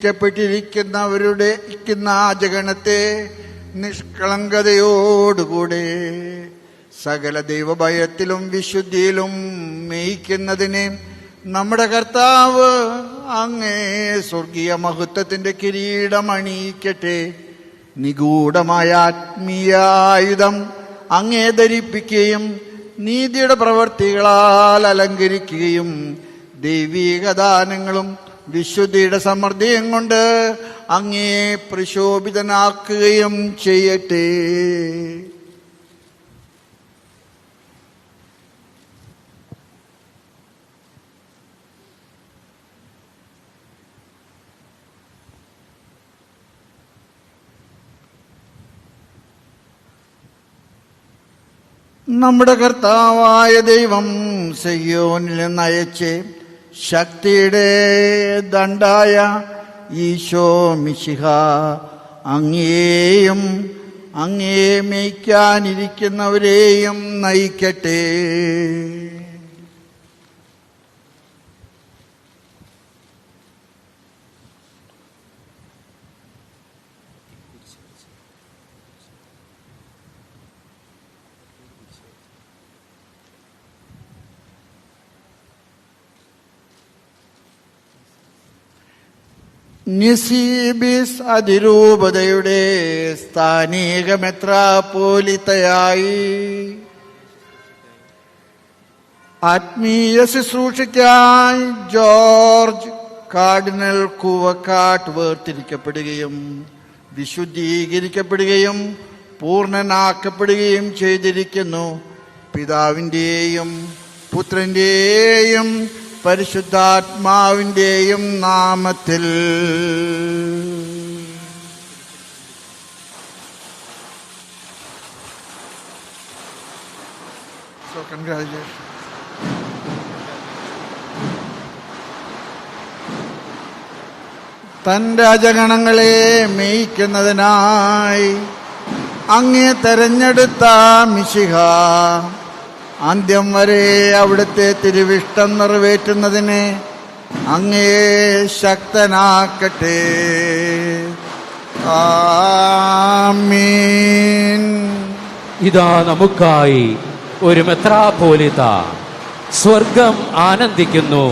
പ്പെട്ടിരിക്കുന്നവരുടെ ജഗണത്തെ നിഷ്കളങ്കതയോടുകൂടെ സകല ദൈവഭയത്തിലും വിശുദ്ധിയിലും മേയിക്കുന്നതിന് നമ്മുടെ കർത്താവ് അങ്ങേ സ്വർഗീയ മഹത്വത്തിന്റെ കിരീടം അണിയിക്കട്ടെ. നിഗൂഢമായ ആത്മീയായുധം അങ്ങേ ധരിപ്പിക്കുകയും നീതിയുടെ പ്രവർത്തികളാൽ അലങ്കരിക്കുകയും ദൈവീക ദാനങ്ങളും വിശുദ്ധിയുടെ സമൃദ്ധിയും കൊണ്ട് അങ്ങേ പ്രശോഭിതനാക്കുകയും ചെയ്യട്ടെ. നമ്മുടെ കർത്താവായ ദൈവം സിയോനിൽ നയിച്ച് ശക്തിയുടെ ദണ്ഡായ ഈശോ മിശിഹ അങ്ങേയും അങ്ങേ മേയ്ക്കാനിരിക്കുന്നവരെയും നയിക്കട്ടെ. നിസീബിസ് അതിരൂപതയുടെ സ്ഥാനിക മെത്രാപ്പോലിത്തയായി ആത്മീയ ശുശ്രൂഷയ്ക്കായി ജോർജ് കാർഡിനൽ കൂവക്കാട്ട് വേർതിരിക്കപ്പെടുകയും വിശുദ്ധീകരിക്കപ്പെടുകയും പൂർണ്ണനാക്കപ്പെടുകയും ചെയ്തിരിക്കുന്നു. പിതാവിൻ്റെയും പുത്രൻ്റെയും പരിശുദ്ധാത്മാവിൻ്റെയും നാമത്തിൽ. തന്റെ അജഗണങ്ങളെ മേയ്ക്കുന്നതിനായി അങ്ങേ തെരഞ്ഞെടുത്ത മിശിഹ അന്ത്യം വരെ അവിടുത്തെ തിരുവിഷ്ടം നിറവേറ്റുന്നതിന് അങ്ങേ ശക്തനാക്കട്ടെ. ആമീൻ. ഇതാ നമുക്കായി ഒരു മെത്രാപ്പോലിത്ത. സ്വർഗം ആനന്ദിക്കുന്നു,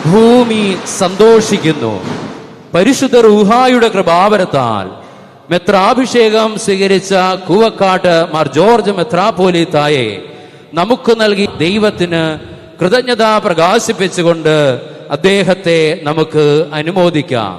ഭൂമി സന്തോഷിക്കുന്നു. പരിശുദ്ധ റൂഹായുടെ കൃപാവരത്താൽ മെത്രാഭിഷേകം സ്വീകരിച്ച കൂവക്കാട്ട് മാർ ജോർജ് മെത്രാപ്പോലിത്തായെ നമുക്ക് നൽകി ദൈവത്തിന് കൃതജ്ഞത പ്രകാശിപ്പിച്ചുകൊണ്ട് അദ്ദേഹത്തെ നമുക്ക് അനുമോദിക്കാം.